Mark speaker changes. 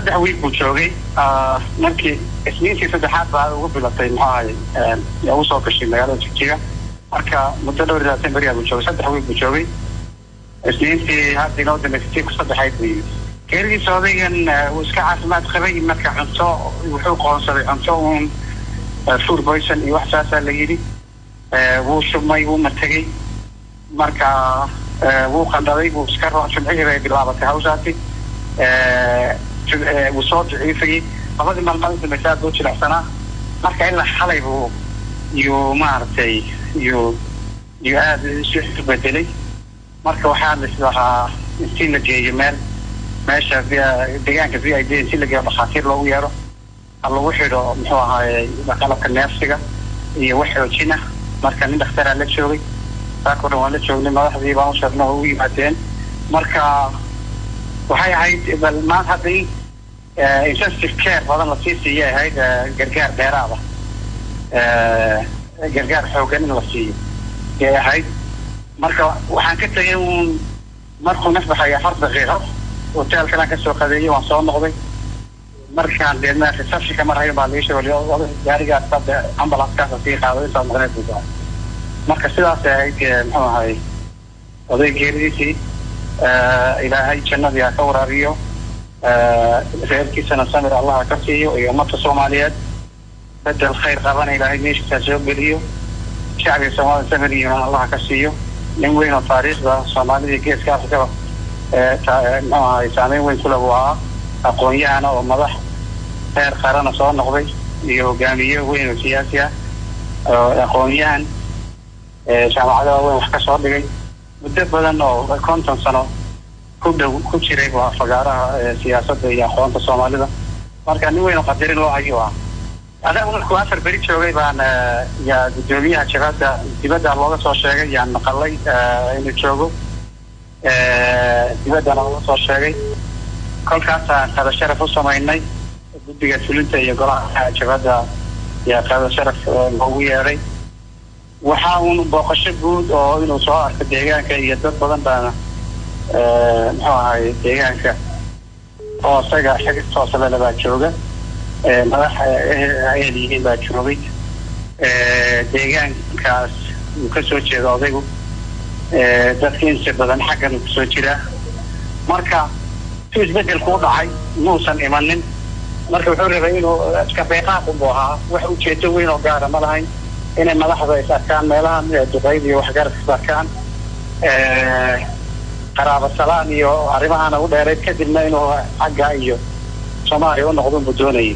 Speaker 1: saddex wiil buu joogay markii isniintii saddexaad baa ugu bilatay maxaa yaa u soo gashay magaalada Jigjiga marka muddo dhowr iyo 20 beri buu joogay saddex wiil buu joogay isniintii hadda inoo dambeysay ku saddexayd buu geeridiisa odaygan uu iska caafimaad qabay marka cunto wuxuu qoonsaday cunto food poison iyo wax saas la yiri wuu shumay wuu matagay marka wuu qandaday wuu iska roocay bay bilaabatay hawshaasi وصوت عيفي قبل ما المرض المساد بوش الحسنة مركا إلا حليبو يو مارتي يو هذا شيء بدلي مركا وحال لسلاحة نسينا جي جمال ماشا فيها ديانك فيها ايدين نسينا جي بخاطير لو يارو الله وحيدو محوها بقالك النافسك يوحيدو جينا مركا ندختار لك شوغي فاكورا والك شوغي ما واحد يبقى مشارنا هو يماتين مركا waxay ahayd balmaan hadii intensive care badan la siiyay ahayd gargaar dheeraad gargaar xoogan la siiyay ahayd marka waxaan ka tagay markuu nasbaxay 4 daqiiqo hotelka ka soo qadeeyay waan soo noqday markaan deedna reception mar hayo baa la sheegay gaariga sabta ambulance ka sii qaaday soo noqday marka sidaas ahayd muxuu ahay oday geeridiisii إلهي جنة يا كورا ريو غير كيسنا سمر الله كفيه ويومت الصوماليات بدل الخير قبنا إلهي ميش تجاوب ريو شعبي الصومالي سمري من الله كفيه من وين الطريق الصومالي كيس كافة يسامي وين كل أبوها أقوياء أنا ومضح خير خيرنا صور نقضي يو جامية وين سياسية أقوياء شعب عدوا وين وحكسوا بقي muddo badan oo 50 sano ku jiray waa fagaaraha siyaasadda iyo aqoonta Soomaalida marka nin weyn qadarin loo hayo ana ku afar beri joogay baan yaa gudoomiyaha jabada dibadda looga soo sheegay yaan maqalay inuu joogo dibadda looga soo sheegay kolkaas qada sharaf u sameynay guddiga fulinta iyo golaha jabada yaa qada sharaf loogu yeeray waxa uu booqasho guud oo inuu soo arko deegaanka iyo dad badan baan muxuu ahay deegaanka oo saga xigto sababta jooga madax ayeen baa joogay deegaankaas uu ka soo jeedo odaygu dadka inta badan xaggan ku soo jira marka isbedel ku dhacay muusan imanin marka wuxuu rabay inuu iska beeqaad u boohaa wax u jeedo weyn oo gaar ah ma lahayn inay madaxda ay saarkaan meelahan duqeyd iyo waxgarad saarkaan qaraabo salaan iyo arrimahan ugu dheereed kadibna inuu xagga iyo Soomaaliya u noqdo budoonayo